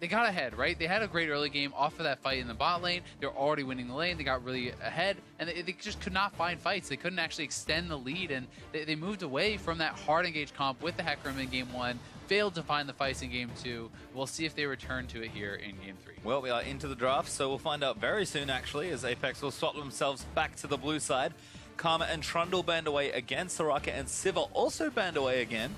they got ahead, right? They had a great early game off of that fight in the bot lane. They were already winning the lane. They got really ahead, and they just could not find fights. They couldn't actually extend the lead, and they moved away from that hard engage comp with the Hecarim in game 1, failed to find the fights in game 2. We'll see if they return to it here in game 3. Well, we are into the draft, so we'll find out very soon, actually, as Apex will swap themselves back to the blue side. Karma and Trundle banned away again. Soraka and Siva also banned away again.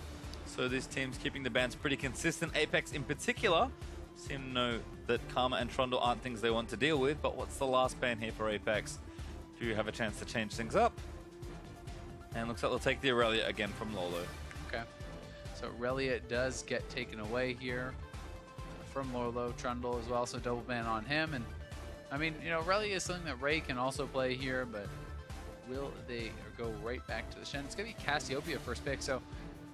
So this team's keeping the bans pretty consistent. Apex in particular seem to know that Karma and Trundle aren't things they want to deal with, but what's the last ban here for Apex? Do you have a chance to change things up? And looks like they'll take the Aurelia again from Lolo. Okay, so Aurelia does get taken away here from Lolo. Trundle as well, so double ban on him. And I mean, you know, Aurelia is something that Ray can also play here, but will they go right back to the Shen? It's going to be Cassiopeia first pick, so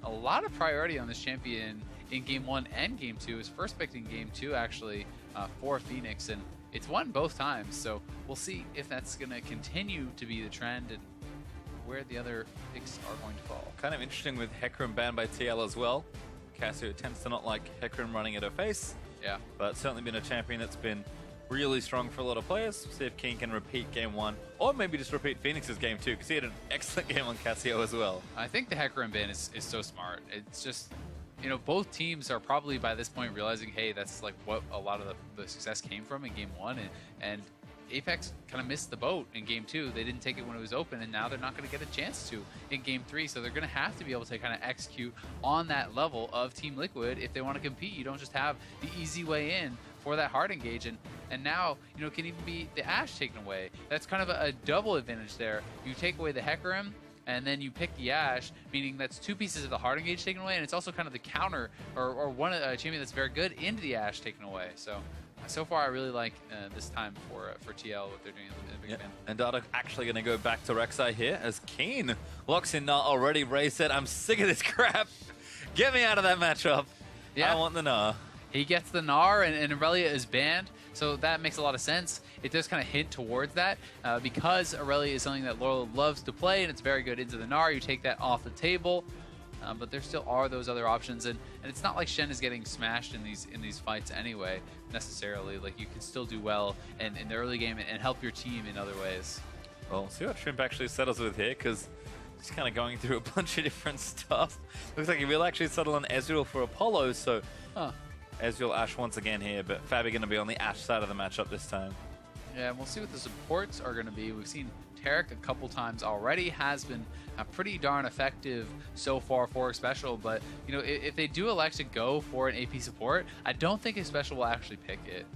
a lot of priority on this champion in game 1 and game 2. His first pick in game 2 actually for Phoenix, and it's won both times, so we'll see if that's going to continue to be the trend and where the other picks are going to fall. Kind of interesting with Hecarim banned by TL as well. Cassio tends to not like Hecarim running at her face. Yeah. But certainly been a champion that's been really strong for a lot of players. See if Keen can repeat game 1, or maybe just repeat Phoenix's game 2, because he had an excellent game on Cassio as well. I think the Hecarim ban is so smart. It's just, you know, both teams are probably by this point realizing, hey, that's like what a lot of the success came from in game 1, and Apex kind of missed the boat in game 2. They didn't take it when it was open, and now they're not going to get a chance to in game 3. So they're going to have to be able to kind of execute on that level of Team Liquid if they want to compete. You don't just have the easy way in for that hard engage, and now, you know, can even be the Ashe taken away. That's kind of a double advantage there. You take away the Hecarim, and then you pick the Ashe, meaning that's 2 pieces of the hard engage taken away, and it's also kind of the counter, or one champion that's very good into the Ashe taken away. So far, I really like this time for TL, what they're doing in the big fan. And Data actually going to go back to Rek'Sai here as Keen locks in Gnar already. Ray said, I'm sick of this crap. Get me out of that matchup. Yeah. I want the Gnar. He gets the Gnar, and Aurelia is banned, so that makes a lot of sense. It does kind of hint towards that because Aurelia is something that Laurel loves to play, and it's very good into the Gnar. You take that off the table, but there still are those other options, and it's not like Shen is getting smashed in these fights anyway, necessarily. Like, you can still do well in the early game and help your team in other ways. Well, we'll see what Shrimp actually settles with here, because he's kind of going through a bunch of different stuff. Looks like he will actually settle on Ezreal for Apollo, so Ezreal Ashe once again here, but Fabi going to be on the Ashe side of the matchup this time. Yeah, and we'll see what the supports are going to be. We've seen Taric a couple times already, has been pretty darn effective so far for Special, but you know, if they do elect to go for an AP support, I don't think Special will actually pick it.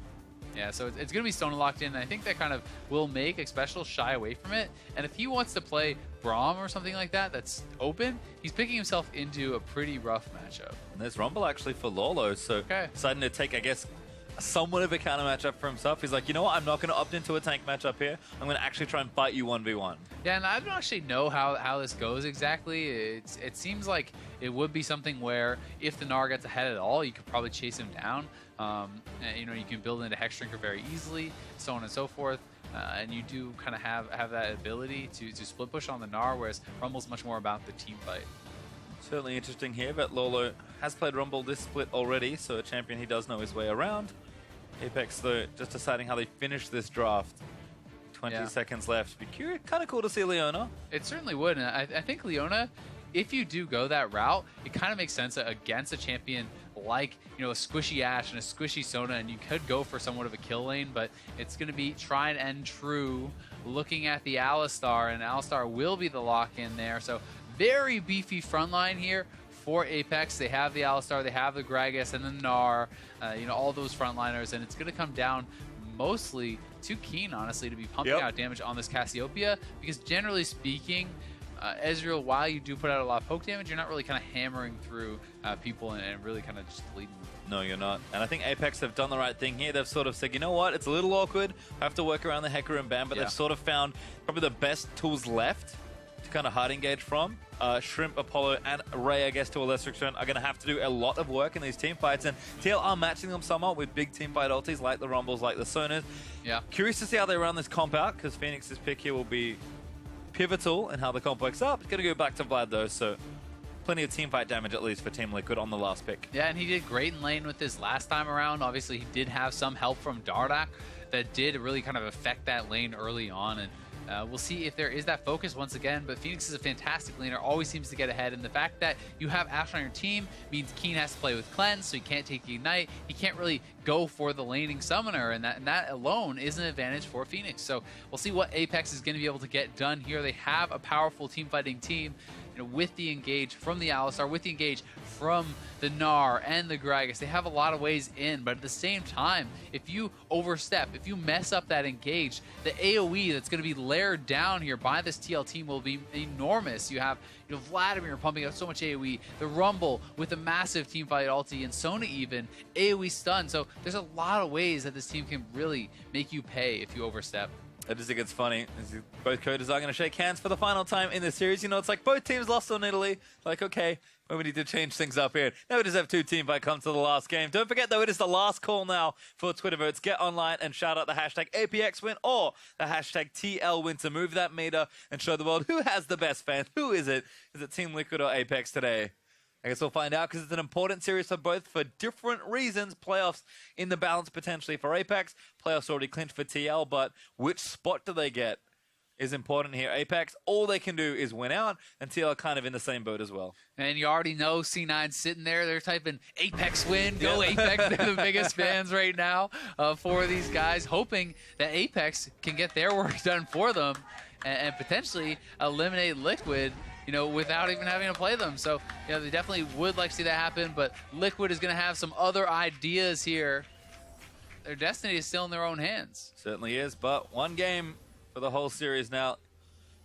Yeah, so it's going to be Stone locked in, and I think that kind of will make Special shy away from it. And if he wants to play Braum or something like that that's open, he's picking himself into a pretty rough matchup. And there's Rumble actually for Lolo, so deciding to take, I guess, somewhat of a counter matchup for himself. He's like, you know what, I'm not going to opt into a tank matchup here. I'm going to actually try and fight you 1v1. Yeah, and I don't actually know how this goes exactly. It seems like it would be something where if the Gnar gets ahead at all, you could probably chase him down. And, you know, you can build into Hex Drinker very easily, so on and so forth. And you do kind of have that ability to split push on the Gnar, whereas Rumble's much more about the team fight. Certainly interesting here, but Lolo has played Rumble this split already, so a champion he does know his way around. Apex, though, just deciding how they finish this draft. 20 seconds left. Be curious, kind of cool to see Leona. It certainly would, and I think Leona, if you do go that route, it kind of makes sense against a champion like, you know, a squishy Ashe and a squishy Sona, and you could go for somewhat of a kill lane, but it's going to be tried and true looking at the Alistar, and Alistar will be the lock-in there. So very beefy front line here for Apex. They have the Alistar, they have the Gragas, and the Gnar, you know, all those frontliners, and it's going to come down mostly to Keen, honestly, to be pumping out damage on this Cassiopeia, because generally speaking, Ezreal, while you do put out a lot of poke damage, you're not really kind of hammering through people and really kind of just leading them. No, you're not. And I think Apex have done the right thing here. They've sort of said, you know what, it's a little awkward. I have to work around the Hecarim ban, but they've sort of found probably the best tools left to kind of hard engage from. Shrimp, Apollo, and Ray, I guess, to a lesser extent, are going to have to do a lot of work in these team fights, and TL are matching them somewhat with big team fight ultis like the Rumbles, like the Sonas. Yeah. Curious to see how they run this comp out, because Phoenix's pick here will be pivotal in how the comp works up. It's going to go back to Vlad, though, so plenty of teamfight damage, at least, for Team Liquid on the last pick. Yeah, and he did great in lane with this last time around. Obviously, he did have some help from Dardak that did really kind of affect that lane early on, and we'll see if there is that focus once again. But Phoenix is a fantastic laner, always seems to get ahead, and the fact that you have Ashe on your team means Keen has to play with Cleanse, so he can't take the Ignite. He can't really go for the laning summoner, and that alone is an advantage for Phoenix. So we'll see what Apex is going to be able to get done here. They have a powerful team fighting team, with the engage from the Alistar, with the engage from the Gnar and the Gragas. They have a lot of ways in, but at the same time, if you overstep, if you mess up that engage, the AoE that's going to be layered down here by this TL team will be enormous. You have Vladimir pumping out so much AoE, the Rumble with a massive teamfight ulti, and Sona even AoE stun. So there's a lot of ways that this team can really make you pay if you overstep. I just think it's funny. Both coaches are going to shake hands for the final time in this series. It's like both teams lost on Italy. Like, okay, well, we need to change things up here. Now we just have two team fight come to the last game. Don't forget, though, it is the last call now for Twitter votes. Get online and shout out the hashtag APX win or the hashtag TL win to move that meter and show the world who has the best fans. Who is it? Is it Team Liquid or Apex today? I guess we'll find out because it's an important series for both for different reasons. Playoffs in the balance potentially for Apex. Playoffs already clinched for TL, but which spot do they get is important here. Apex, all they can do is win out, and TL are kind of in the same boat as well. And you already know C9 sitting there. They're typing Apex win, go Apex. They're the biggest fans right now for these guys, hoping that Apex can get their work done for them and potentially eliminate Liquid, without even having to play them. So, they definitely would like to see that happen, but Liquid is going to have some other ideas here. Their destiny is still in their own hands. Certainly is, but one game for the whole series now,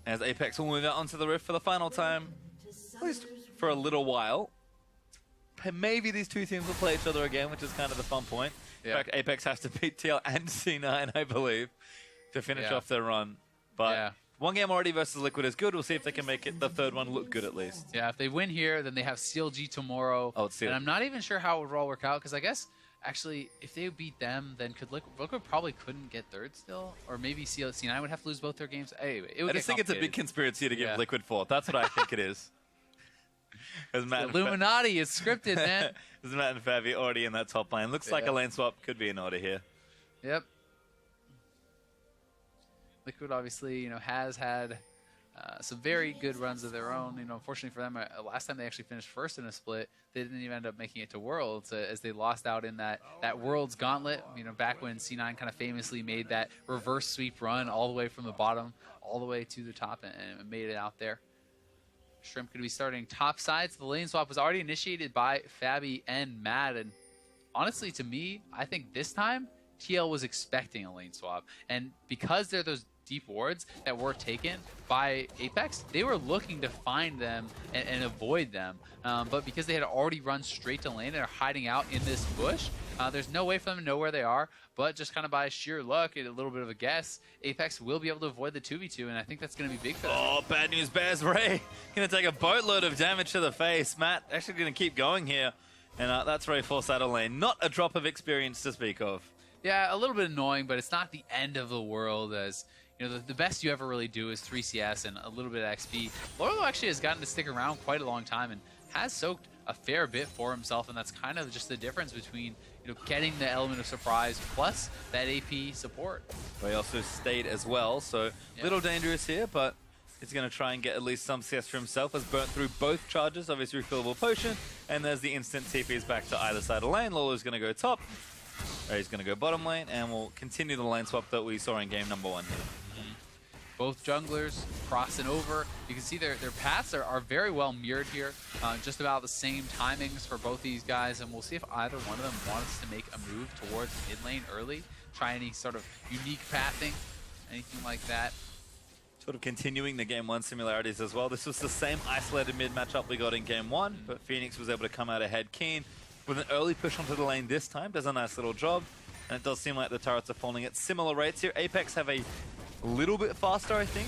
as Apex will move out onto the Rift for the final time, at least for a little while. Maybe these two teams will play each other again, which is kind of the fun point. Yeah. In fact, Apex has to beat TL and C9, I believe, to finish off their run. But one game already versus Liquid is good. We'll see if they can make it the third one look good at least. Yeah, if they win here, then they have CLG tomorrow. Oh, it's sealed. And I'm not even sure how it would all work out, because I guess, actually, if they beat them, then Liquid probably couldn't get third still? Or maybe C9 would have to lose both their games? Anyway, it would I just think it's a big conspiracy to give Liquid fourth. That's what I think it is. Illuminati is scripted, man. There's Matt and Fabi already in that top lane. Looks like a lane swap could be in order here. Yep. Liquid obviously, has had some very good runs of their own. Unfortunately for them, last time they actually finished first in a split, they didn't even end up making it to Worlds as they lost out in that Worlds gauntlet. Back when C9 kind of famously made that reverse sweep run all the way from the bottom all the way to the top and made it out there. Shrimp could be starting top side. So the lane swap was already initiated by Fabi and Matt, and honestly, to me, I think this time TL was expecting a lane swap, and because they're those deep wards that were taken by Apex, they were looking to find them and avoid them. But because they had already run straight to lane and are hiding out in this bush, there's no way for them to know where they are. But just kind of by sheer luck and a little bit of a guess, Apex will be able to avoid the 2v2, and I think that's going to be big for them. Oh, bad news bears. Ray going to take a boatload of damage to the face. Matt actually going to keep going here, and that's Ray forced out of lane. Not a drop of experience to speak of. Yeah, a little bit annoying, but it's not the end of the world, as the best you ever really do is 3 CS and a little bit of XP. Lorlo actually has gotten to stick around quite a long time and has soaked a fair bit for himself, and that's kind of just the difference between getting the element of surprise plus that AP support. Ray also stayed as well, so a little dangerous here, but he's going to try and get at least some CS for himself. Has burnt through both charges of his refillable potion, and there's the instant TPs back to either side of lane. Lolo's going to go top. He's going to go bottom lane, and we'll continue the lane swap that we saw in game number 1 here. Both junglers crossing over. You can see their paths are very well mirrored here. Just about the same timings for both these guys, and we'll see if either one of them wants to make a move towards mid lane early. Try any sort of unique pathing, anything like that. Sort of continuing the game 1 similarities as well. This was the same isolated mid matchup we got in game 1, but Phoenix was able to come out ahead. Keen with an early push onto the lane this time does a nice little job, and it does seem like the turrets are falling at similar rates here. Apex have a little bit faster, I think.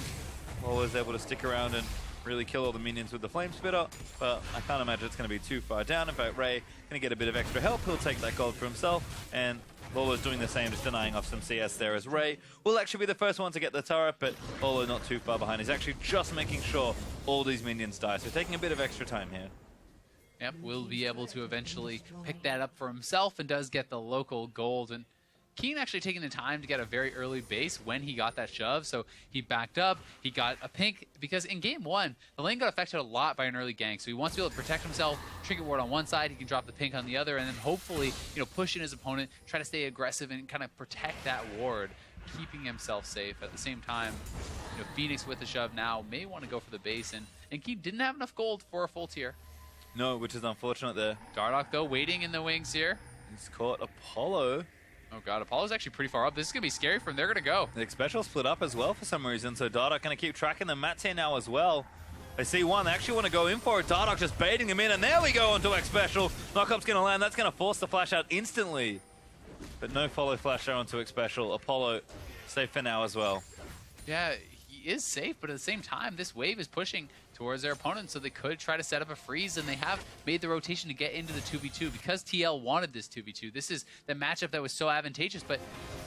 Lolo is able to stick around and really kill all the minions with the flame spitter, but I can't imagine it's going to be too far down. In fact, Ray going to get a bit of extra help. He'll take that gold for himself, and Lolo's doing the same, just denying off some CS there as Ray will actually be the first one to get the turret, but Lolo not too far behind. He's actually just making sure all these minions die, so taking a bit of extra time here. Yep, will be able to eventually pick that up for himself and does get the local gold. And Keen actually taking the time to get a very early base when he got that shove, so he backed up, he got a pink, because in game one, the lane got affected a lot by an early gank, so he wants to be able to protect himself, trinket ward on one side, he can drop the pink on the other, and then hopefully, push in his opponent, try to stay aggressive and kind of protect that ward, keeping himself safe. At the same time, Phoenix with the shove now may want to go for the base, and Keen didn't have enough gold for a full tier. No, which is unfortunate there. Dardoch, though, waiting in the wings here. He's caught Apollo. Oh god, Apollo's actually pretty far up. This is going to be scary for him. They're going to go. The special split up as well for some reason, so Dardoch going to keep tracking them. Matt's here now as well. They see one, they actually want to go in for it. Dardoch just baiting him in, and there we go onto X Special. Knockup's going to land. That's going to force the flash out instantly. But no follow flash out onto X Special. Apollo safe for now as well. Yeah, he is safe, but at the same time, this wave is pushing towards their opponent, so they could try to set up a freeze, and they have made the rotation to get into the 2v2 because TL wanted this 2v2. This is the matchup that was so advantageous, but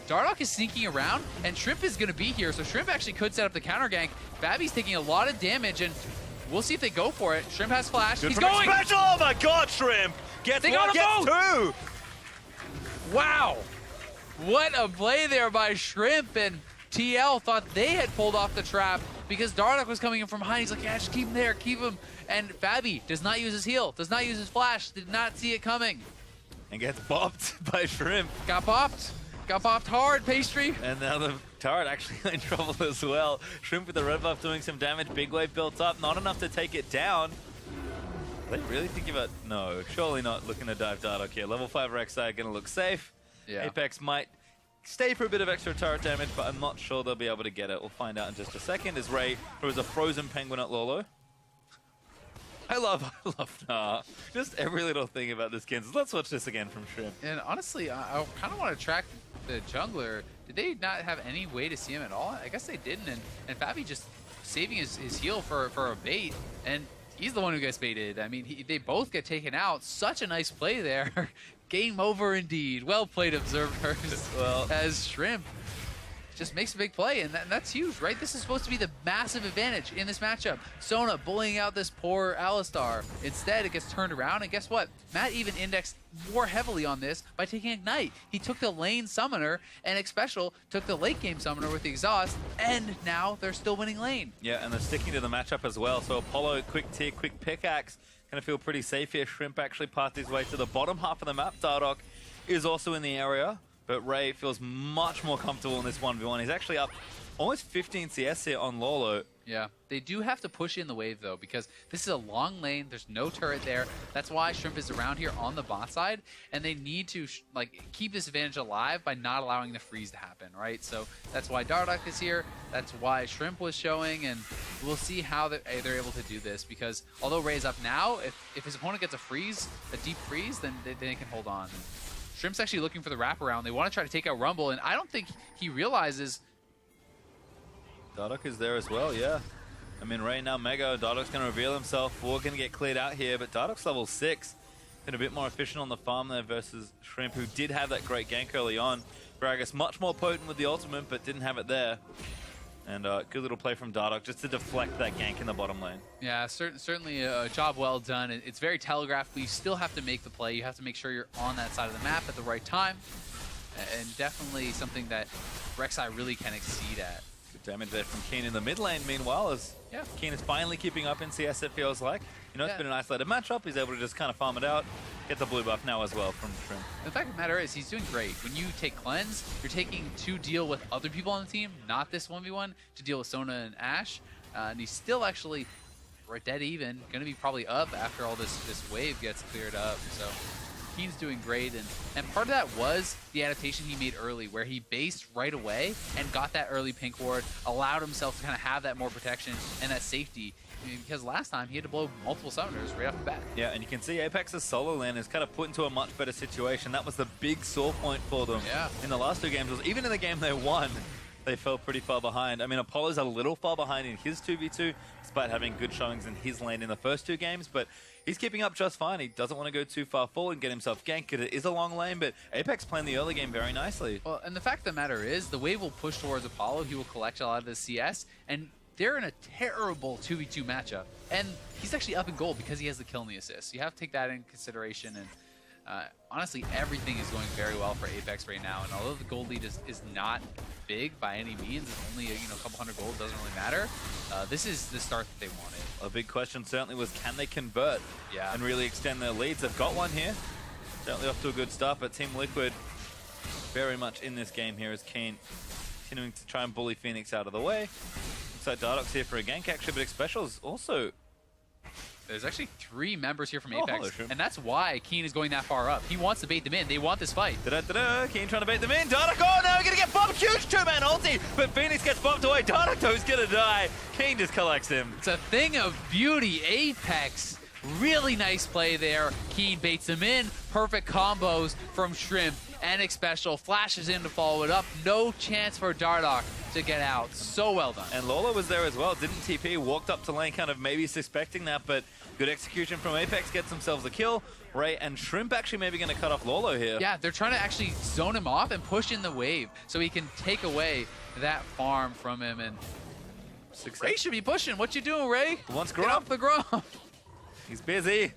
Dardoch is sneaking around, and Shrimp is going to be here, so Shrimp actually could set up the counter gank. Babby's taking a lot of damage, and we'll see if they go for it. Shrimp has flash. Good He's going! Special! Oh my god, Shrimp! Gets one, gets two! Wow! What a play there by Shrimp, and TL thought they had pulled off the trap because Dardoch was coming in from behind. He's like, yeah, just keep him there, keep him. And Fabi does not use his heal, does not use his flash, did not see it coming. And gets bopped by Shrimp. Got bopped hard, Pastry. And now the turret actually in trouble as well. Shrimp with the red buff doing some damage, big wave built up, not enough to take it down. Are they really thinking about, no, surely not looking to dive Dardoch here. Level 5 Rek'Sai gonna look safe. Yeah. Apex might stay for a bit of extra turret damage, but I'm not sure they'll be able to get it. We'll find out in just a second as Ray throws a frozen penguin at Lolo. I love just every little thing about this skin. So let's watch this again from Shrimp. And honestly, I kind of want to track the jungler. Did they not have any way to see him at all? I guess they didn't. And Fabi just saving his heal for a bait. And he's the one who gets baited. I mean, they both get taken out. Such a nice play there. Game over indeed. Well played, observers. Well, as Shrimp just makes a big play, and that's huge, right? This is supposed to be the massive advantage in this matchup. Sona bullying out this poor Alistar. Instead, it gets turned around, and guess what? Matt even indexed more heavily on this by taking Ignite. He took the lane summoner, and X Special took the late game summoner with the exhaust, and now they're still winning lane. Yeah, and they're sticking to the matchup as well. So Apollo, quick tier, quick pickaxe. Gonna feel pretty safe here. Shrimp actually passed his way to the bottom half of the map. Dardoch is also in the area, but Ray feels much more comfortable in this 1v1. He's actually up almost 15 CS here on Lolo. Yeah, they do have to push in the wave though, because this is a long lane. There's no turret there. That's why Shrimp is around here on the bot side, and they need to keep this advantage alive by not allowing the freeze to happen, right? So that's why Dardoch is here. That's why Shrimp was showing, and we'll see how they're able to do this, because although Ray's up now, if his opponent gets a deep freeze, then they can hold on. Shrimp's actually looking for the wraparound. They want to try to take out Rumble, and I don't think he realizes. Dardoch is there as well, yeah. I mean, Ray now Mega. Dardoch's going to reveal himself. We're going to get cleared out here, but Dardoch's level 6. Been a bit more efficient on the farm there versus Shrimp, who did have that great gank early on. Gragas much more potent with the ultimate, but didn't have it there. And good little play from Dardoch just to deflect that gank in the bottom lane. Yeah, certainly a job well done. It's very telegraphed, but you still have to make the play. You have to make sure you're on that side of the map at the right time. And definitely something that Rek'Sai really can exceed at. Good damage there from Keen in the mid lane, meanwhile, as Keen is finally keeping up in CS, it feels like. It's been an isolated matchup. He's able to just kind of farm it out. Get the blue buff now as well from Shrimp. The fact of the matter is, he's doing great. When you take Cleanse, you're taking to deal with other people on the team, not this 1v1, to deal with Sona and Ashe. And he's still actually dead even, going to be probably up after all this wave gets cleared up. So Keen's doing great, and part of that was the adaptation he made early, where he based right away and got that early pink ward, allowed himself to kind of have that more protection and that safety. Because last time he had to blow multiple summoners right off the bat. Yeah, and you can see Apex's solo lane is kind of put into a much better situation. That was the big sore point for them in the last two games. Even in the game they won, they fell pretty far behind. I mean, Apollo's a little far behind in his 2v2, despite having good showings in his lane in the first two games, but he's keeping up just fine. He doesn't want to go too far forward and get himself ganked because it is a long lane, but Apex playing the early game very nicely. Well, and the fact of the matter is, the wave will push towards Apollo. He will collect a lot of the CS, and they're in a terrible 2v2 matchup. And he's actually up in gold because he has the kill and the assist. You have to take that in consideration. And honestly, everything is going very well for Apex right now. And although the gold lead is not big by any means, it's only a couple hundred gold, doesn't really matter. This is the start that they wanted. A big question certainly was, can they convert and really extend their leads? They've got one here. Certainly off to a good start, but Team Liquid very much in this game here as Kane continuing to try and bully Phoenix out of the way. Looks like Dardock's here for a gank actually, but Xpecial's also... There's actually 3 members here from Apex, hello, and that's why Keen is going that far up. He wants to bait them in. They want this fight. Keen trying to bait them in. Dardock, oh no, we're going to get bombed. Huge two-man ulti, but Phoenix gets bumped away. Dardock, though, is going to die. Keen just collects him. It's a thing of beauty. Apex, really nice play there. Keen baits them in. Perfect combos from Shrimp and Xpecial. Flashes in to follow it up. No chance for Dardock to get out. So well done. And Lola was there as well. Didn't TP, walked up to lane kind of maybe suspecting that, but good execution from Apex, gets themselves a kill. Ray and Shrimp actually maybe going to cut off Lolo here. Yeah, they're trying to actually zone him off and push in the wave so he can take away that farm from him. And Ray should be pushing. What you doing, Ray? Wants Get Grump. off the Grump. He's busy.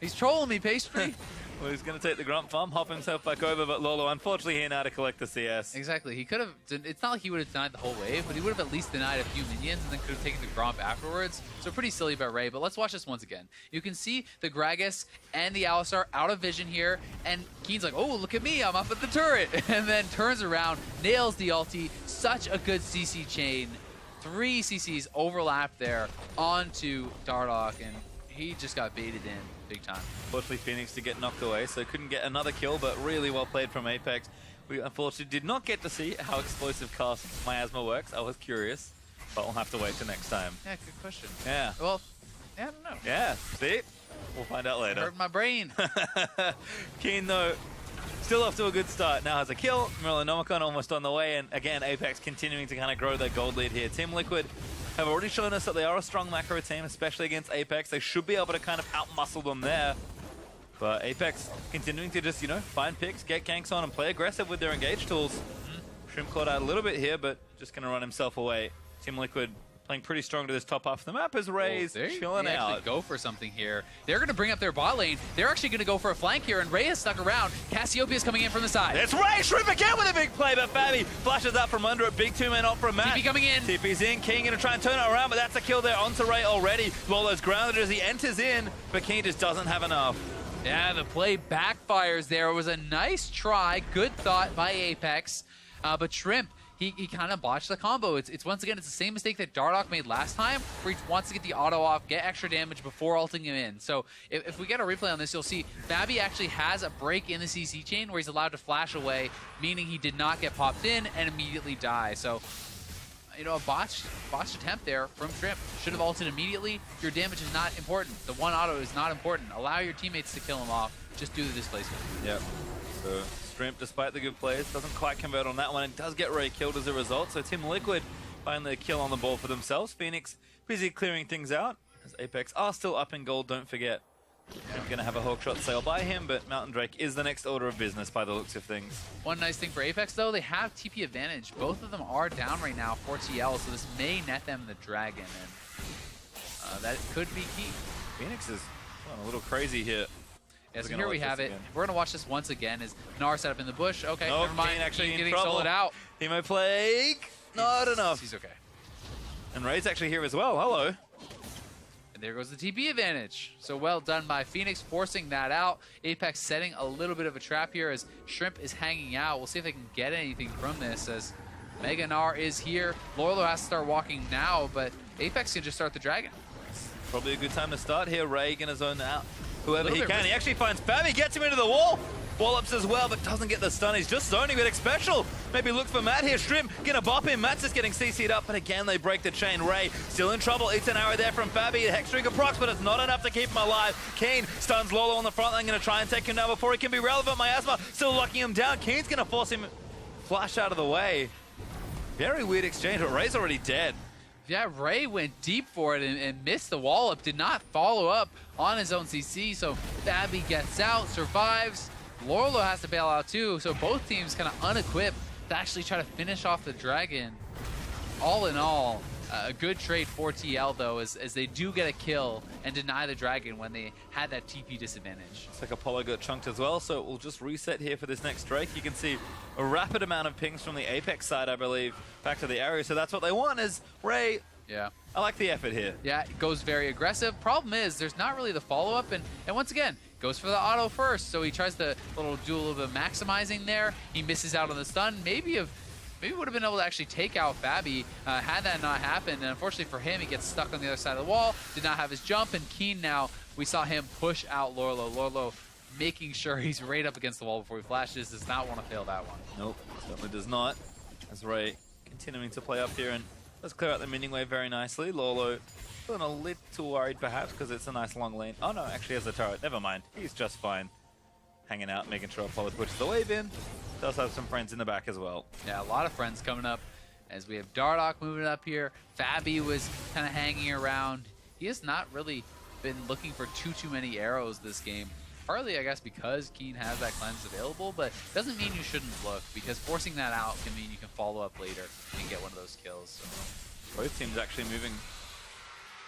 He's trolling me, Pastry. Well, he's going to take the Grump farm, hop himself back over, but Lolo unfortunately here now to collect the CS. Exactly. He could have... It's not like he would have denied the whole wave, but he would have at least denied a few minions and then could have taken the Grump afterwards. So pretty silly by Ray, but let's watch this once again. You can see the Gragas and the Alistar out of vision here, and Keen's like, oh, look at me, I'm up at the turret, and then turns around, nails the ulti. Such a good CC chain. 3 CCs overlapped there onto Dardock, and he just got baited in big time. Unfortunately, Phoenix to get knocked away, so couldn't get another kill, but really well played from Apex. We unfortunately did not get to see how explosive cast Miasma works. I was curious, but we'll have to wait till next time. Yeah, good question. Yeah. Well, yeah, I don't know. Yeah, see? We'll find out later. Hurt my brain. Keen, though, still off to a good start. Now has a kill. Melanomicon almost on the way, and again, Apex continuing to kind of grow their gold lead here. Team Liquid have already shown us that they are a strong macro team, especially against Apex. They should be able to kind of outmuscle them there. But Apex continuing to just, find picks, get ganks on, and play aggressive with their engage tools. Shrimp caught out a little bit here, but just going to run himself away. Team Liquid playing pretty strong to this top half of the map as Ray's chilling they out. actually go for something here. They're going to bring up their bot lane. They're actually going to go for a flank here, and Ray is stuck around. Cassiopeia's coming in from the side. It's Ray! Shrimp again with a big play, but Fabi flashes up from under a big two-man ult from Matt. TP coming in. TP's in. King going to try and turn it around, but that's a kill there onto Ray already. Lolo's grounded as he enters in, but King just doesn't have enough. Yeah, the play backfires there. It was a nice try. Good thought by Apex. But Shrimp, he kind of botched the combo. It's once again, it's the same mistake that Dardock made last time, where he wants to get the auto off, get extra damage before ulting him in. So if we get a replay on this, you'll see Fabi actually has a break in the CC chain where he's allowed to flash away, meaning he did not get popped in and immediately die. So, a botched attempt there from Shrimp. Should have ulted immediately. Your damage is not important. The one auto is not important. Allow your teammates to kill him off. Just do the displacement. Yep. So Shrimp, despite the good plays, doesn't quite convert on that one and does get Ray killed as a result. So Team Liquid finally a kill on the ball for themselves. Phoenix busy clearing things out as Apex are still up in gold, don't forget. I'm going to have a hawkshot sail by him, but Mountain Drake is the next order of business by the looks of things. One nice thing for Apex, though, they have TP advantage. Both of them are down right now for TL, so this may net them the Dragon, and that could be key. Phoenix is a little crazy here. Yeah, so here we have it. Again. We're going to watch this once again as Gnar set up in the bush. Okay, oh, never mind. Kane actually getting trouble. soloed out. Hemo Plague, not enough. He's okay. And Ray's actually here as well. Hello. And there goes the TP advantage. So well done by Phoenix, forcing that out. Apex setting a little bit of a trap here as Shrimp is hanging out. We'll see if they can get anything from this as Mega Gnar is here. Lolo has to start walking now, but Apex can just start the Dragon. Probably a good time to start here. Ray gonna zone out whoever he can. Risky. He actually finds Fabi, gets him into the wall. Wallops as well, but doesn't get the stun. He's just zoning with Xpecial. Maybe look for Matt here. Shrimp gonna bop him. Matt's just getting CC'd up, but again, they break the chain. Ray still in trouble. Eats an arrow there from Fabi. Hextrigger procs, but it's not enough to keep him alive. Keen stuns Lolo on the front line. Gonna try and take him down before he can be relevant. Miasma still locking him down. Keen's gonna force him flash out of the way. Very weird exchange, but Ray's already dead. Yeah, Ray went deep for it and missed the wallop, did not follow up on his own CC, so Fabi gets out, survives. Lorlo has to bail out too, so both teams kind of unequipped to actually try to finish off the Dragon. All in all, a good trade for TL though, as they do get a kill and deny the Dragon when they had that TP disadvantage. It's like Apollo got chunked as well, so we'll just reset here for this next Drake. You can see a rapid amount of pings from the Apex side, I believe, back to the area, so that's what they want is Ray. Yeah. I like the effort here. Yeah, it goes very aggressive. Problem is, there's not really the follow-up, and once again, goes for the auto first, so he tries to do a little bit of maximizing there. He misses out on the stun. Maybe would have been able to actually take out Fabi had that not happened. And unfortunately for him, he gets stuck on the other side of the wall, did not have his jump, and Keen now, we saw him push out Lorlo. Lorlo making sure he's right up against the wall before he flashes, does not want to fail that one. Nope, certainly does not. As Ray continuing to play up here, and let's clear out the minion wave very nicely. Lorlo feeling a little worried perhaps because it's a nice long lane. Oh no, actually has a turret, never mind. He's just fine. Hanging out, making sure Apollo pushes the wave in. Does have some friends in the back as well. Yeah, a lot of friends coming up as we have Dardoch moving up here. Fabi was kind of hanging around. He has not really been looking for too many arrows this game. Partly, I guess, because Keen has that cleanse available, but doesn't mean you shouldn't look, because forcing that out can mean you can follow up later and get one of those kills. So. Both teams actually moving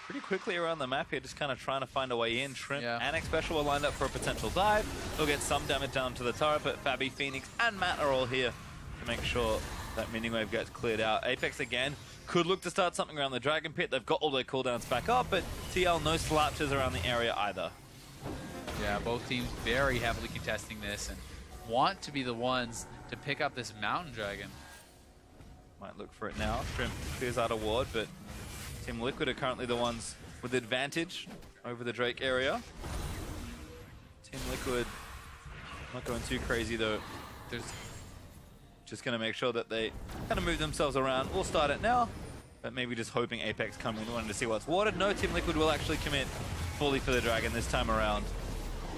pretty quickly around the map here, just kind of trying to find a way in. Shrimp and X-Special are lined up for a potential dive. They'll get some damage down to the turret, but Fabi, Phoenix, and Matt are all here to make sure that minion wave gets cleared out. Apex, again, could look to start something around the Dragon Pit. They've got all their cooldowns back up, but TL, no slaptures around the area either. Yeah, both teams very heavily contesting this and want to be the ones to pick up this Mountain Dragon. Might look for it now. Shrimp clears out a ward, but Team Liquid are currently the ones with advantage over the Drake area. Team Liquid not going too crazy though. They're just going to make sure that they kind of move themselves around. We'll start it now, but maybe just hoping Apex come in, wanting to see what's warded. No, Team Liquid will actually commit fully for the Dragon this time around.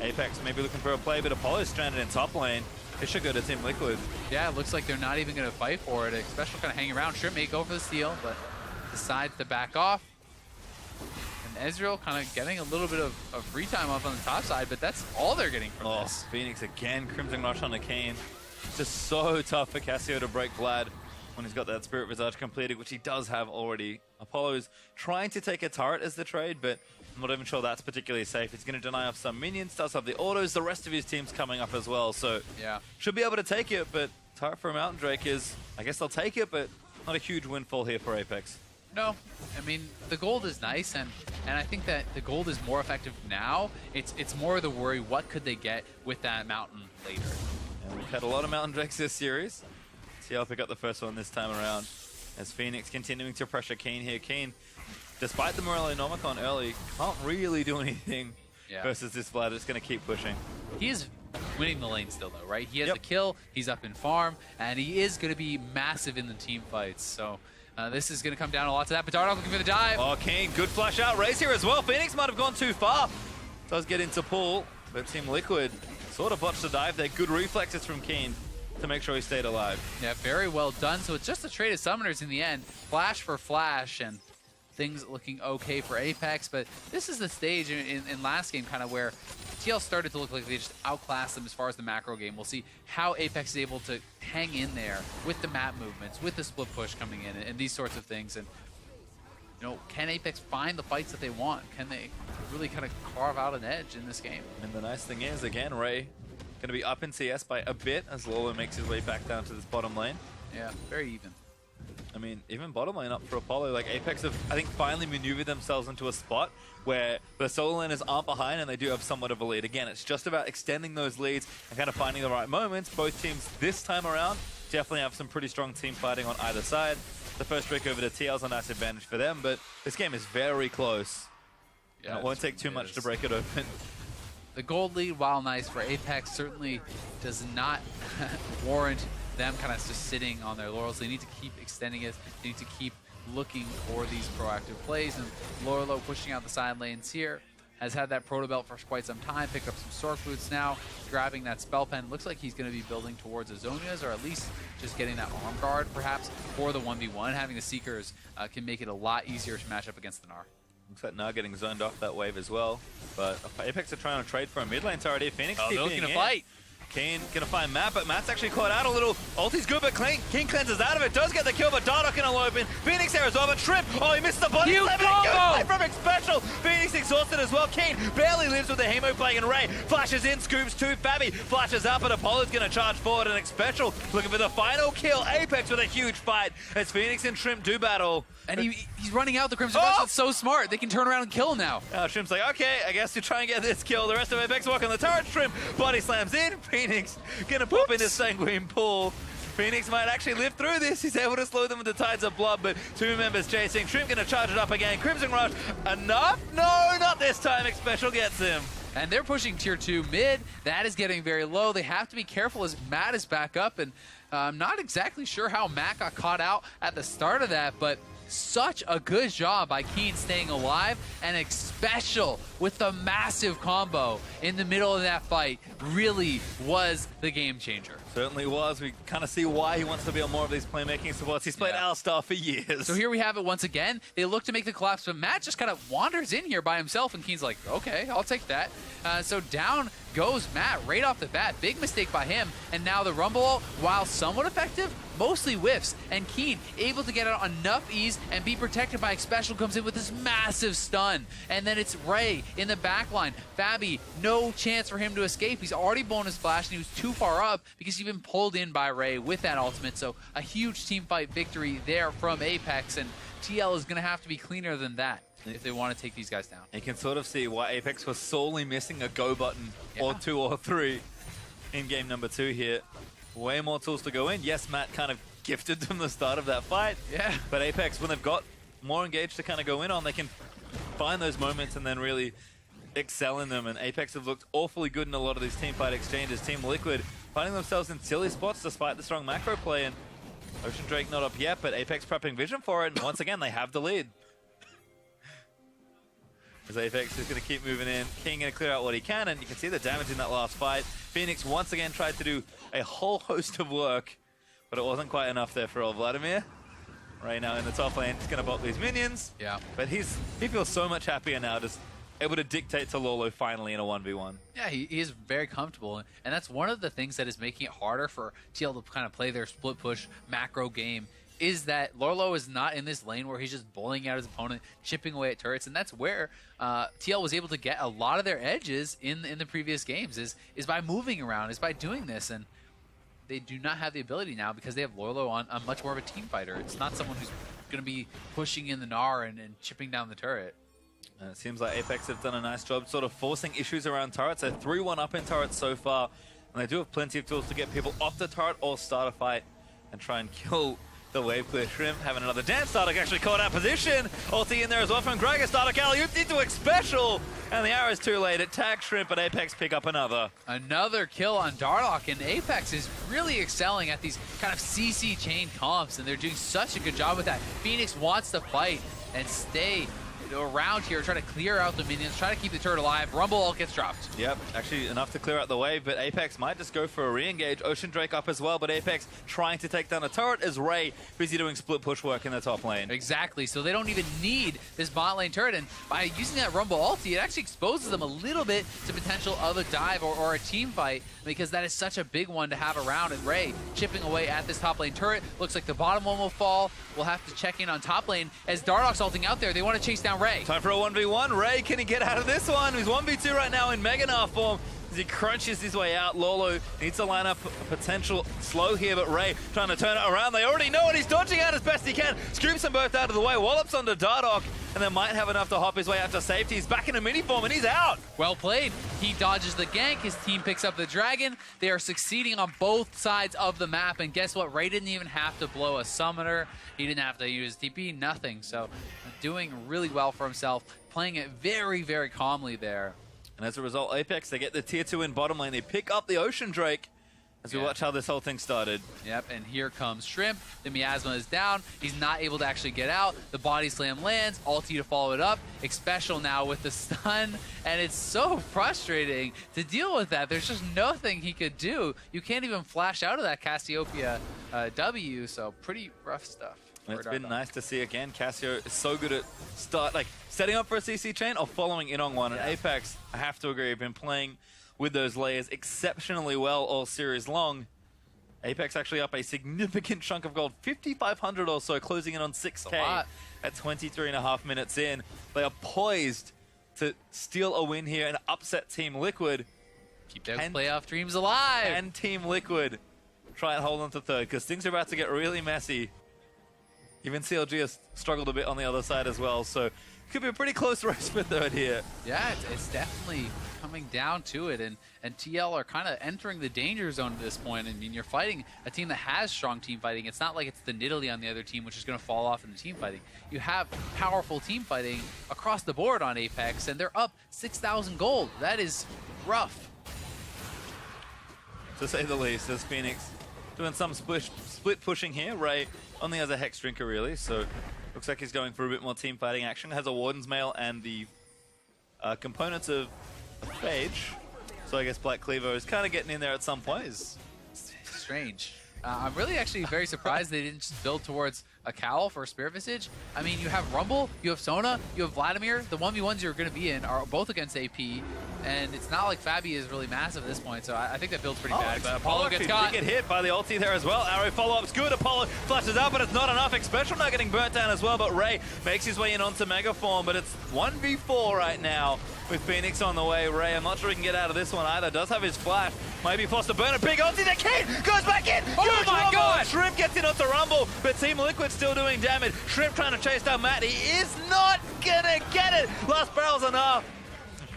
Apex maybe looking for a play, but Apollo's stranded in top lane. It should go to Team Liquid. Yeah, it looks like they're not even going to fight for it. Especially kind of hang around. Shrimp may go for the steal, but decides to back off. And Ezreal kind of getting a little bit of free time up on the top side, but that's all they're getting from this. Phoenix again, Crimson Rush on the Kane. Just so tough for Cassio to break Vlad when he's got that Spirit Visage completed, which he does have already. Apollo is trying to take a turret as the trade, but I'm not even sure that's particularly safe. He's going to deny off some minions, does have the autos. The rest of his team's coming up as well, so yeah, should be able to take it, but turret for a Mountain Drake is, I guess they'll take it, but not a huge windfall here for Apex. No, I mean, the gold is nice, and I think that the gold is more effective now. It's more the worry, what could they get with that mountain later? And we've had a lot of Mountain Drakes this series. TL pick up the first one this time around, as Phoenix continuing to pressure Keen here. Keen, despite the Morellonomicon early, can't really do anything versus this Vlad. It's going to keep pushing. He is winning the lane still, though, right? He has a kill, he's up in farm, and he is going to be massive in the team fights, so... this is going to come down a lot to that, but Dardoch looking for the dive. Oh, Keen, good flash out. Raze here as well. Phoenix might have gone too far. Does get into pull, but Team Liquid sort of botched the dive there. Good reflexes from Keen to make sure he stayed alive. Yeah, very well done. So it's just a trade of summoners in the end. Flash for flash, and things looking okay for Apex, but this is the stage in last game kind of where TL started to look like they just outclassed them as far as the macro game. We'll see how Apex is able to hang in there with the map movements, with the split push coming in, and these sorts of things. And you know, can Apex find the fights that they want? Can they really kind of carve out an edge in this game? And the nice thing is, again, Ray going to be up in CS by a bit as Lolo makes his way back down to this bottom lane. Yeah, very even. I mean, even bottom lane up for Apollo, like Apex have, I think, finally maneuvered themselves into a spot where the solo laners aren't behind and they do have somewhat of a lead. Again, it's just about extending those leads and kind of finding the right moments. Both teams this time around definitely have some pretty strong team fighting on either side. The first break over to TL is a nice advantage for them, but this game is very close. Yeah, and it won't take too much to break it open. The gold lead, while nice for Apex, certainly does not warrant them kind of just sitting on their laurels. They need to keep extending it. They need to keep looking for these proactive plays. And Lorlo pushing out the side lanes here. has had that proto belt for quite some time, picked up some sword boots now, grabbing that spell pen. Looks like he's going to be building towards Azonia's, or at least just getting that arm guard perhaps for the 1v1. Having the Seekers can make it a lot easier to match up against the Gnar. Looks like Gnar getting zoned off that wave as well. But Apex are trying to trade for a mid lane turret here. Phoenix they're looking to in. fight. Keen gonna find Matt, but Matt's actually caught out a little. Ulti's good, but King cleanses out of it. Does get the kill, but Dardoch in a low open. Phoenix there as well, but Shrimp. Oh, he missed the body. Huge combo from X Special. Phoenix exhausted as well. Keen barely lives with the Hemo playing, and Ray flashes in, scoops two. Fabi flashes out, but Apollo's gonna charge forward, and X Special looking for the final kill. Apex with a huge fight as Phoenix and Shrimp do battle. And he's running out the Crimson Rush. It's so smart. They can turn around and kill him now. Shrimp's like, okay, I guess you try and get this kill. The rest of Apex walk on the turret. Shrimp body slams in. Phoenix gonna pop into Sanguine Pool. Phoenix might actually live through this. He's able to slow them with the Tides of Blood, but two members chasing. Shrimp gonna charge it up again. Crimson Rush, enough? No, not this time. X Special gets him. And they're pushing tier 2 mid. That is getting very low. They have to be careful as Matt is back up, and I'm not exactly sure how Matt got caught out at the start of that, but such a good job by Keen staying alive, and X Special with the massive combo in the middle of that fight really was the game changer. Certainly was. We kind of see why he wants to be on more of these playmaking supports. He's played Alistar for years. So here we have it once again. They look to make the collapse, but Matt just kind of wanders in here by himself, and Keen's like, okay, I'll take that. So down goes Matt right off the bat. Big mistake by him, and now the Rumble ult, while somewhat effective, mostly whiffs, and Keen able to get out enough ease and be protected by X Special comes in with this massive stun. And then it's Ray in the back line. Fabi, no chance for him to escape. He's already bonus flash, and he was too far up because he's been pulled in by Ray with that ultimate. So a huge team fight victory there from Apex, and TL is going to have to be cleaner than that if they want to take these guys down. You can sort of see why Apex was solely missing a go button or 2 or 3 in game number 2 here. Way more tools to go in. Yes, Matt kind of gifted them the start of that fight. Yeah. But Apex, when they've got more engaged to kind of go in on, they can find those moments and then really excel in them. And Apex have looked awfully good in a lot of these team fight exchanges. Team Liquid finding themselves in silly spots despite the strong macro play. And Ocean Drake not up yet, but Apex prepping vision for it. And once again, they have the lead. As Apex is going to keep moving in. King going to clear out what he can, and you can see the damage in that last fight. Phoenix once again tried to do a whole host of work, but it wasn't quite enough there for old Vladimir. Right now in the top lane, he's going to bot these minions. Yeah. But he feels so much happier now, just able to dictate to Lolo finally in a 1v1. Yeah, he is very comfortable, and that's one of the things that is making it harder for TL to kind of play their split push macro game, is that Lolo is not in this lane where he's just bullying out his opponent, chipping away at turrets, and that's where TL was able to get a lot of their edges in the previous games, is by moving around, is by doing this, and they do not have the ability now because they have Lolo on much more of a team fighter. It's not someone who's going to be pushing in the Gnar and chipping down the turret. And it seems like Apex have done a nice job sort of forcing issues around turrets. They're 3-1 up in turrets so far, and they do have plenty of tools to get people off the turret or start a fight and try and kill the wave clear. Shrimp having another dance. Stardock actually caught out position. Ulti in there as well from Gregor. Stardock alley-ooped into X Special, and the arrow's too late. It tags Shrimp, but Apex pick up another. Another kill on Dardoch, and Apex is really excelling at these kind of CC chain comps, and they're doing such a good job with that. Phoenix wants to fight and stay around here, try to clear out the minions, try to keep the turret alive. Rumble ult gets dropped. Yep, actually enough to clear out the wave, but Apex might just go for a re-engage. Ocean Drake up as well, but Apex trying to take down a turret as Ray busy doing split push work in the top lane. Exactly, so they don't even need this bot lane turret, and by using that Rumble ulti, it actually exposes them a little bit to potential of a dive or a team fight, because that is such a big one to have around, and Ray chipping away at this top lane turret. Looks like the bottom one will fall. We'll have to check in on top lane as Dardoch's ulting out there. They want to chase down Ray. Time for a 1v1. Ray, can he get out of this one? He's 1v2 right now in Mega Gnar form as he crunches his way out. Lolo needs to line up a potential slow here, but Ray trying to turn it around. They already know it. He's dodging out as best he can. Scoops them both out of the way. Wallops onto Dardoch, and then might have enough to hop his way out to safety. He's back in a mini form, and he's out. Well played. He dodges the gank. His team picks up the dragon. They are succeeding on both sides of the map, and guess what? Ray didn't even have to blow a summoner. He didn't have to use TP, nothing. So doing really well for himself, playing it very, very calmly there. And as a result, Apex, they get the tier 2 in bottom lane. They pick up the Ocean Drake as we watch how this whole thing started. Yep, and here comes Shrimp. The miasma is down. He's not able to actually get out. The body slam lands. Ulti to follow it up. Special now with the stun. And it's so frustrating to deal with that. There's just nothing he could do. You can't even flash out of that Cassiopeia W, so pretty rough stuff. It's been nice to see again. Cassio is so good at setting up for a CC chain or following in on one. And Apex, I have to agree, have been playing with those layers exceptionally well all series long. Apex actually up a significant chunk of gold, 5,500 or so, closing in on 6K at 23.5 minutes in. They are poised to steal a win here and upset Team Liquid. Keep those playoff dreams alive. And Team Liquid try and hold on to third, because things are about to get really messy. Even CLG has struggled a bit on the other side as well, so it could be a pretty close race for third here. Yeah, it's definitely coming down to it, and TL are kind of entering the danger zone at this point. I mean, you're fighting a team that has strong team fighting. It's not like it's the Nidalee on the other team, which is going to fall off in the team fighting. You have powerful team fighting across the board on Apex, and they're up 6,000 gold. That is rough, to say the least. As Phoenix doing some split pushing here. Ray only has a Hex Drinker, really, so looks like he's going for a bit more team fighting action. Has a Warden's Mail and the components of a Phage, so I guess Black Cleaver is kind of getting in there at some point. It's strange. I'm really actually very surprised they didn't just build towards a Cowl for a Spirit Visage. I mean, you have Rumble, you have Sona, you have Vladimir. The 1v1s you're going to be in are both against AP, and it's not like Fabi is really massive at this point, so I think that build's pretty bad. But Apollo gets caught. Get hit by the ulti there as well. Arrow follow-up's good. Apollo flashes out, but it's not enough. Special now getting burnt down as well, but Ray makes his way in onto Megaform, but it's 1v4 right now with Phoenix on the way. Ray, I'm not sure he can get out of this one either. Does have his flash. Might be forced to burn a big ulti. The kid goes back in. Oh my god! Shrimp gets in onto Rumble, but Team Liquid still doing damage. Shrimp trying to chase down Matt. He is not gonna get it. Last barrel's enough.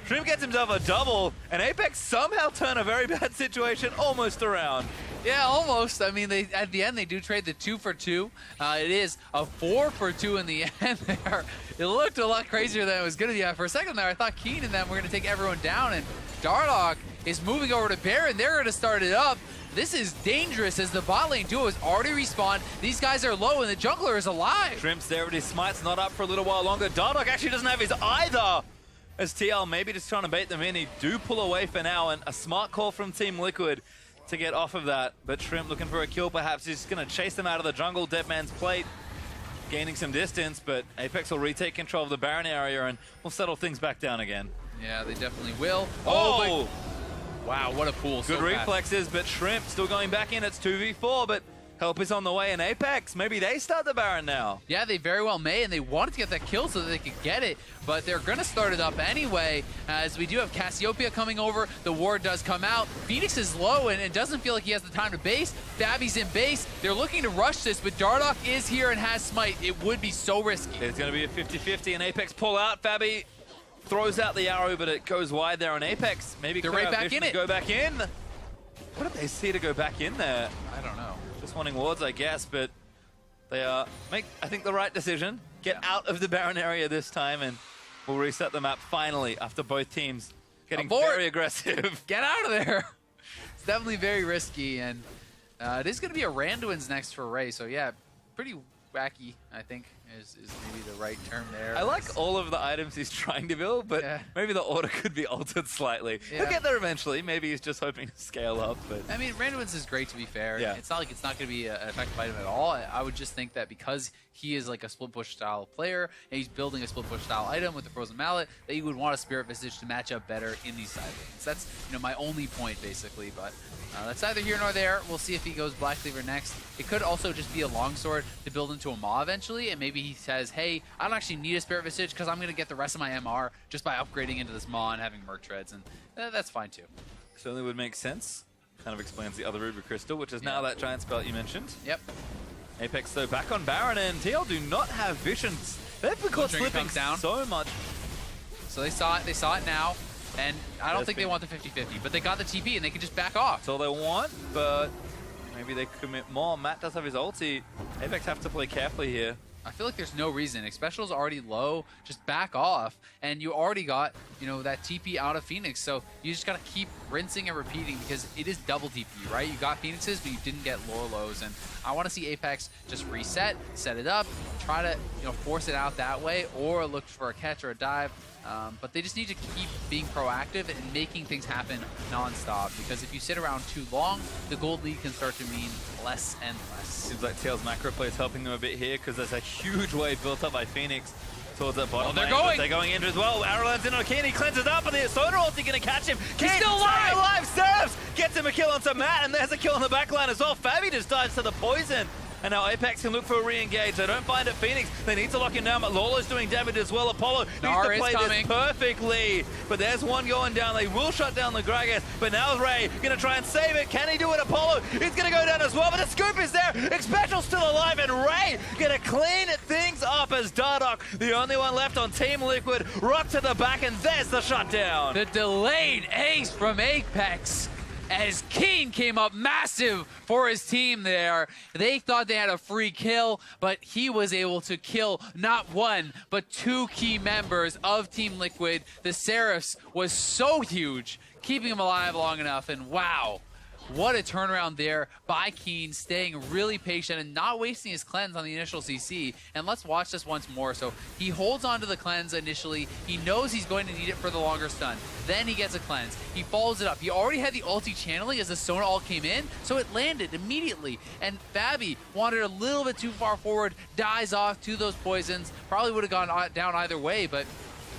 Shrimp gets himself a double, and Apex somehow turn a very bad situation almost around. Yeah, almost. I mean, at the end, they do trade the 2 for 2. It is a 4 for 2 in the end there. It looked a lot crazier than it was going to be. For a second there, I thought Keen and them were going to take everyone down, and Dardoch is moving over to Baron. They're going to start it up. This is dangerous as the bot lane duo is already respawned. These guys are low, and the jungler is alive. Shrimp's there, but his smite's not up for a little while longer. Dardoch actually doesn't have his either. As TL maybe just trying to bait them in. He do pull away for now, and a smart call from Team Liquid to get off of that. But Shrimp looking for a kill perhaps. He's going to chase them out of the jungle. Dead Man's Plate gaining some distance, but Apex will retake control of the Baron area and we'll settle things back down again. Yeah, they definitely will. Oh! Wow, what a pool. Good reflexes, but Shrimp still going back in. It's 2v4, but help is on the way in Apex. Maybe they start the Baron now. Yeah, they very well may, and they wanted to get that kill so that they could get it, but they're going to start it up anyway, as we do have Cassiopeia coming over. The ward does come out. Phoenix is low, and it doesn't feel like he has the time to base. Fabi's in base. They're looking to rush this, but Dardoch is here and has Smite. It would be so risky. It's going to be a 50-50, and Apex pull out. Fabi throws out the arrow, but it goes wide there on Apex. Maybe they're right back in it. Go back in. What did they see to go back in there? I don't know. Just wanting wards, I guess, but they make, I think, the right decision. Get out of the Baron area this time, and we'll reset the map finally after both teams getting very aggressive. Get out of there. It's definitely very risky, and it is going to be a Randuin's next for Ray, so yeah, pretty wacky, I think, is maybe the right term there. I like all of the items he's trying to build, but maybe the order could be altered slightly. He'll get there eventually. Maybe he's just hoping to scale up. But I mean, Randuin's is great, to be fair. Yeah. It's not like it's not going to be an effective item at all. I would just think that because he is like a split push style player, and he's building a split push style item with the Frozen Mallet, that you would want a Spirit Visage to match up better in these side lanes. That's my only point, basically, but that's neither here nor there. We'll see if he goes Black Cleaver next. It could also just be a longsword to build into a Maw eventually, and maybe he says, hey, I don't actually need a Spirit Visage because I'm going to get the rest of my MR just by upgrading into this Maw and having Merc Treads, and that's fine too. Certainly would make sense. Kind of explains the other Ruby Crystal, which is now that Giant Spell you mentioned. Yep. Apex, though, back on Baron, and TL do not have visions. They've been caught slipping down so much. So they saw it now. And I don't think they want the 50-50, but they got the TP and they can just back off. That's all they want, but maybe they commit more. Matt does have his ulti. Apex have to play carefully here. I feel like there's no reason. Special's already low. Just back off. And you already got, that TP out of Phoenix. So you just got to keep rinsing and repeating because it is double DP, right? You got Phoenixes, but you didn't get Lorlos, and I want to see Apex just reset, set it up, try to force it out that way, or look for a catch or a dive. But they just need to keep being proactive and making things happen non-stop, because if you sit around too long, the gold lead can start to mean less and less. Seems like Tails macro play is helping them a bit here, because there's a huge wave built up by Phoenix towards that bottom lane. They're going into as well. Arrowlands in on Keen, he cleanses up, and the Soda ulti going to catch him. He's still alive! Serves! Gets him a kill onto Matt, and there's a kill on the back line as well. Fabi just dives to the poison. And now Apex can look for a re-engage. They don't find it. Phoenix, they need to lock him down, but Lawler's doing damage as well. Apollo needs to play this perfectly. But there's one going down. They will shut down the Gragas, but now Ray going to try and save it. Can he do it? Apollo is going to go down as well, but the scoop is there. Xpecial's still alive, and Ray going to clean things up as Dardoch, the only one left on Team Liquid, rock to the back, and there's the shutdown. The delayed ace from Apex, as Keen came up massive for his team there. They thought they had a free kill, but he was able to kill not one, but two key members of Team Liquid. The Seraphs was so huge, keeping him alive long enough, and wow. What a turnaround there by Keen, staying really patient and not wasting his cleanse on the initial CC. And let's watch this once more. So he holds on to the cleanse initially. He knows he's going to need it for the longer stun. Then he gets a cleanse. He follows it up. He already had the ulti channeling as the Sona ult came in, so it landed immediately. And Fabi wandered a little bit too far forward, dies off to those poisons. Probably would have gone down either way, but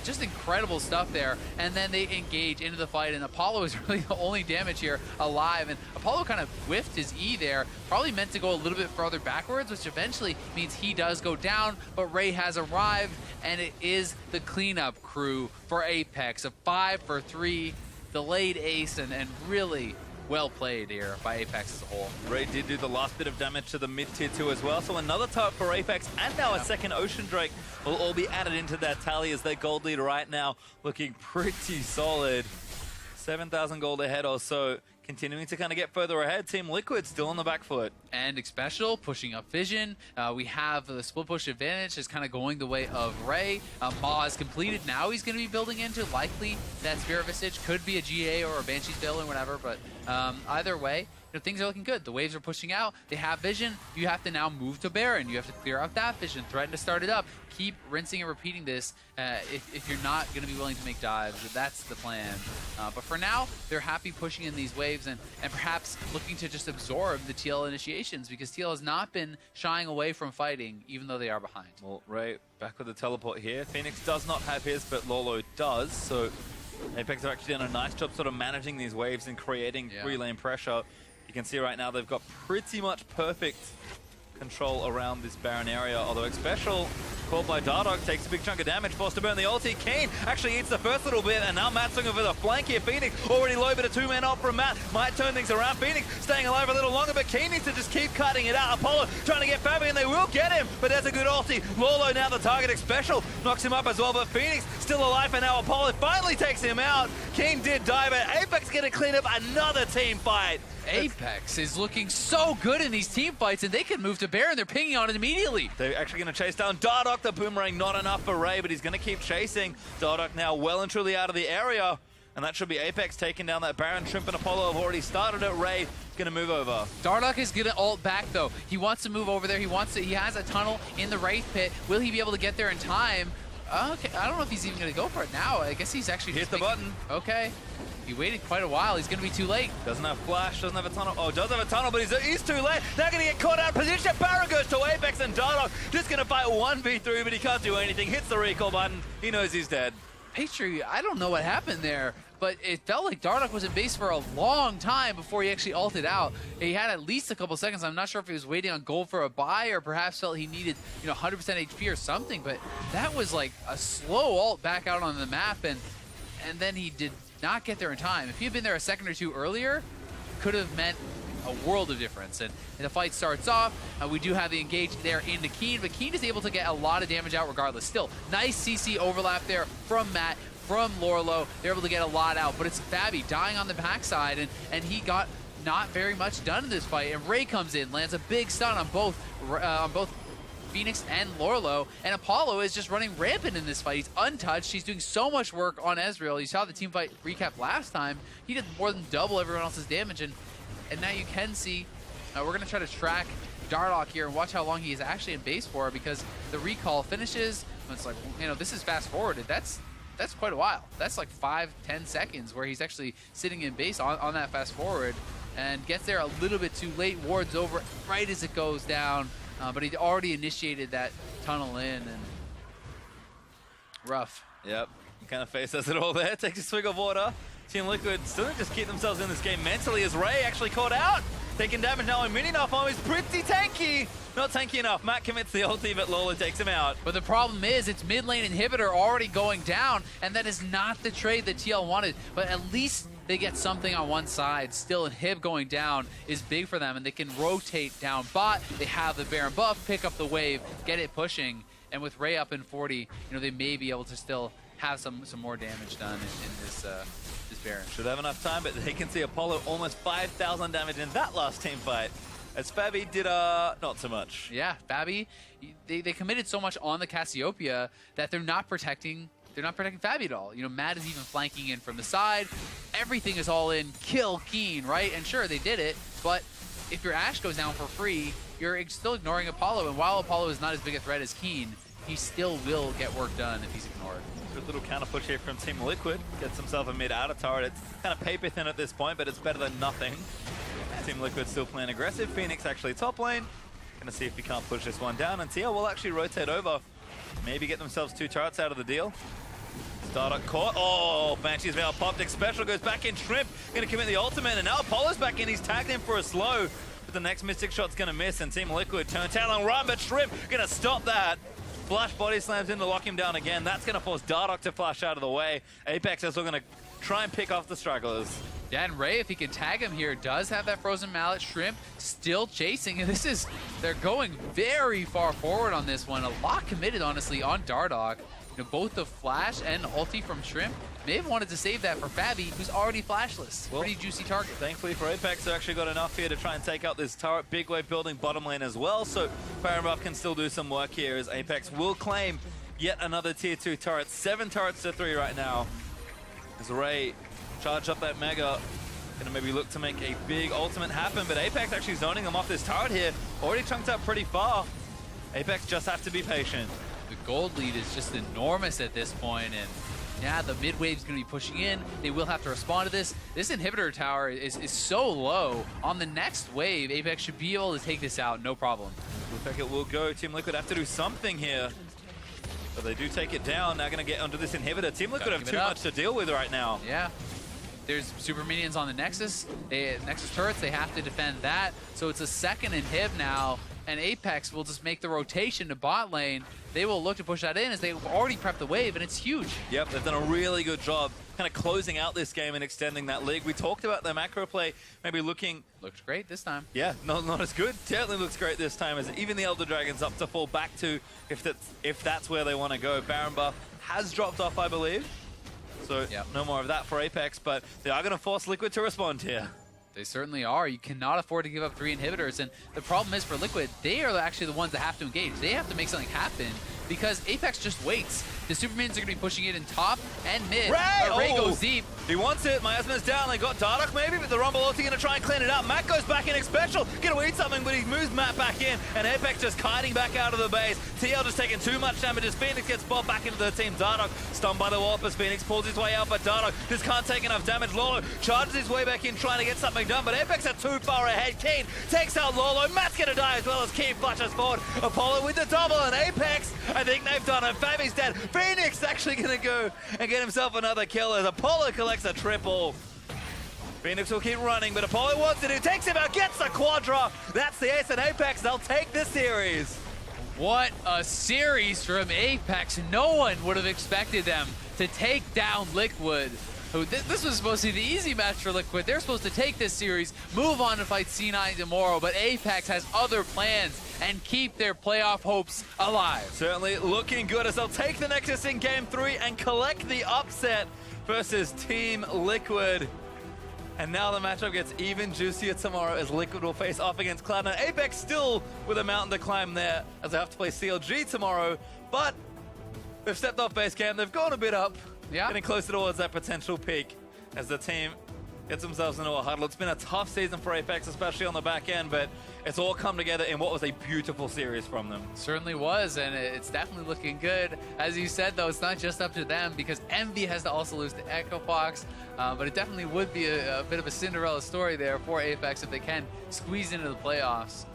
just incredible stuff there. And then they engage into the fight, and Apollo is really the only damage here alive. And Apollo kind of whiffed his E there, probably meant to go a little bit farther backwards, which eventually means he does go down, but Ray has arrived, and it is the cleanup crew for Apex. A 5 for 3 delayed ace, and really well played here by Apex as a whole. Ray did do the last bit of damage to the mid-tier 2 as well, so another target for Apex, and now a second Ocean Drake will all be added into that tally, as their gold lead right now looking pretty solid. 7,000 gold ahead or so, continuing to kind of get further ahead. Team Liquid still on the back foot. And Xpecial pushing up Vision. We have the split push advantage is kind of going the way of Ray. Ma is completed. Now he's going to be building into likely that Spirit Visage. Could be a GA or a Banshee's Veil or whatever, but either way, things are looking good. The waves are pushing out. They have Vision. You have to now move to Baron. You have to clear out that Vision, threaten to start it up. Keep rinsing and repeating this if you're not going to be willing to make dives. That's the plan. But for now, they're happy pushing in these waves and perhaps looking to just absorb the TL initiations, because TL has not been shying away from fighting, even though they are behind. Well, Ray back with the teleport here. Phoenix does not have his, but Lolo does. So Apex have actually done a nice job sort of managing these waves and creating relane pressure. You can see right now they've got pretty much perfect control around this Baron area, although Xpecial, called by Dardoch, takes a big chunk of damage, forced to burn the ulti. Kane actually eats the first little bit, and now Matt's looking for the flank here. Phoenix already low, but a two-man ult from Matt might turn things around. Phoenix staying alive a little longer, but Kane needs to just keep cutting it out. Apollo trying to get Fabi, and they will get him, but there's a good ulti. Lolo now the target. Xpecial knocks him up as well, but Phoenix still alive, and now Apollo finally takes him out. Kane did die, but Apex going to clean up another team fight. Apex is looking so good in these team fights, and they can move to Baron. They're pinging on it immediately. They're actually going to chase down Dardoch. The boomerang not enough for Ray, but he's going to keep chasing. Dardoch now well and truly out of the area, and that should be Apex taking down that Baron. Shrimp and Apollo have already started it. Ray going to move over. Dardoch is going to ult back, though. He wants to move over there. He has a tunnel in the Wraith Pit. Will he be able to get there in time? Okay, I don't know if he's even going to go for it now. I guess he's actually hit the button. Okay. He waited quite a while. He's going to be too late. Doesn't have flash, doesn't have a tunnel. Oh, does have a tunnel, but he's too late. They're going to get caught out of position. Baron goes to Apex, and Dardoch just going to fight 1v3, but he can't do anything. Hits the recall button. He knows he's dead. Patri, I don't know what happened there, but it felt like Dardoch was in base for a long time before he actually ulted out. He had at least a couple seconds. I'm not sure if he was waiting on gold for a buy or perhaps felt he needed 100% HP or something, but that was like a slow ult back out on the map, and then he did not get there in time. If he had been there a second or two earlier, could have meant a world of difference. And the fight starts off. We do have the engage there into Keen, but Keen is able to get a lot of damage out regardless. Still, nice CC overlap there from Matt, from Lorlo. They're able to get a lot out, but it's Fabi dying on the backside, and he got not very much done in this fight. And Ray comes in, lands a big stun on both Phoenix and Lorlo, and Apollo is just running rampant in this fight. He's untouched. He's doing so much work on Ezreal. You saw the team fight recap last time. He did more than double everyone else's damage, and now you can see we're going to try to track Dardoch here and watch how long he is actually in base for, because the recall finishes. It's like, you know, this is fast forwarded. That's quite a while. That's like 5-10 seconds where he's actually sitting in base on that fast forward, and gets there a little bit too late. Ward's over right as it goes down, but he'd already initiated that tunnel in, and rough. Yep, he kind of faces it all there. Takes a swig of water. Team Liquid still just keep themselves in this game mentally, as Ray actually caught out. Taking damage now in mini enough on. He's pretty tanky. Not tanky enough. Matt commits the ulti, but Lola takes him out. But the problem is, it's mid lane inhibitor already going down, and that is not the trade that TL wanted. But at least they get something on one side. Still, inhib going down is big for them, and they can rotate down bot. They have the Baron buff, pick up the wave, get it pushing. And with Ray up in 40, you know, they may be able to still have some more damage done in this Baron. Should have enough time, but they can see Apollo almost 5,000 damage in that last team fight. As Fabi did not so much. Yeah, Fabi, they committed so much on the Cassiopeia that they're not protecting Fabi at all. You know, Matt is even flanking in from the side. Everything is all in. Kill Keen, right? And sure, they did it, but if your Ashe goes down for free, you're still ignoring Apollo. And while Apollo is not as big a threat as Keen, he still will get work done if he's ignored. Good little counter push here from Team Liquid. Gets himself a mid outer turret. It's kind of paper thin at this point, but it's better than nothing. Team Liquid still playing aggressive. Phoenix actually top lane. Gonna see if he can't push this one down. And Tia will actually rotate over. Maybe get themselves 2 turrets out of the deal. Startup caught. Oh, Banshee's now popped. Special goes back in. Shrimp gonna commit the ultimate. And now Apollo's back in. He's tagged in for a slow. But the next Mystic shot's gonna miss. And Team Liquid turn tail and run. But Shrimp gonna stop that. Flash body slams in to lock him down again. That's going to force Dardoch to flash out of the way. APX is still going to try and pick off the stragglers. Yeah, and Ray, if he can tag him here, does have that frozen mallet. Shrimp still chasing. And they're going very far forward on this one. A lot committed, honestly, on Dardoch. You know, both the flash and ulti from Shrimp may have wanted to save that for Fabi, who's already flashless. Well, pretty juicy target. Thankfully for Apex, they actually got enough here to try and take out this turret. Big wave building bottom lane as well, so Baron buff can still do some work here, as Apex will claim yet another tier 2 turret. 7 turrets to 3 right now. As Ray charge up that Mega, gonna maybe look to make a big ultimate happen, but Apex actually zoning them off this turret here. Already chunked up pretty far. Apex just have to be patient. The gold lead is just enormous at this point, and yeah, the mid wave's going to be pushing in. They will have to respond to this. This inhibitor tower is so low. On the next wave, Apex should be able to take this out, no problem. Looks like it will go. Team Liquid have to do something here. But they do take it down. Now going to get onto this inhibitor. Team Liquid have too much to deal with right now. Yeah. There's super minions on the Nexus. Nexus turrets, they have to defend that. So it's a second inhib now, and Apex will just make the rotation to bot lane. They will look to push that in as they've already prepped the wave, and it's huge. Yep, they've done a really good job kind of closing out this game and extending that lead. We talked about their macro play maybe looking... Looked great this time. Yeah, not as good. Certainly looks great this time, as even the Elder Dragon's up to fall back to if that's where they want to go. Baron buff has dropped off, I believe. So yep, no more of that for Apex, but they are going to force Liquid to respond here. They certainly are. You cannot afford to give up 3 inhibitors, and the problem is for Liquid, they are actually the ones that have to engage. They have to make something happen, because Apex just waits. The Superminions are going to be pushing it in top and mid. Ray goes deep. He wants it. Miasma's down. They got Dardoch maybe, but the Rumble ulti going to try and clean it up. Matt goes back in special. Going to eat something, but he moves Matt back in, and Apex just kiting back out of the base. TL just taking too much damage as Phoenix gets bought back into the team. Dardoch stunned by the wall as Phoenix pulls his way out, but Dardoch just can't take enough damage. Lolo charges his way back in trying to get something done, but Apex are too far ahead. Keen takes out Lolo. Matt's going to die as well as Keen flashes forward. Apollo with the double, and Apex, I think they've done it. Fabi's dead. Phoenix actually going to go and get himself another kill as Apollo collects a triple. Phoenix will keep running, but Apollo wants it. He takes him out, gets the quadra. That's the ace, and Apex, they'll take this series. What a series from Apex. No one would have expected them to take down Liquid. This was supposed to be the easy match for Liquid. They're supposed to take this series, move on to fight C9 tomorrow, but Apex has other plans and keep their playoff hopes alive. Certainly looking good as they'll take the Nexus in Game 3 and collect the upset versus Team Liquid. And now the matchup gets even juicier tomorrow as Liquid will face off against Cloud9. APX still with a mountain to climb there as they have to play CLG tomorrow. But they've stepped off base camp. They've gone a bit up, getting closer towards that potential peak as the team gets themselves into a huddle. It's been a tough season for APX, especially on the back end, but it's all come together in what was a beautiful series from them. Certainly was, and it's definitely looking good. As you said, though, it's not just up to them because Envy has to also lose to Echo Fox, but it definitely would be a bit of a Cinderella story there for APX if they can squeeze into the playoffs.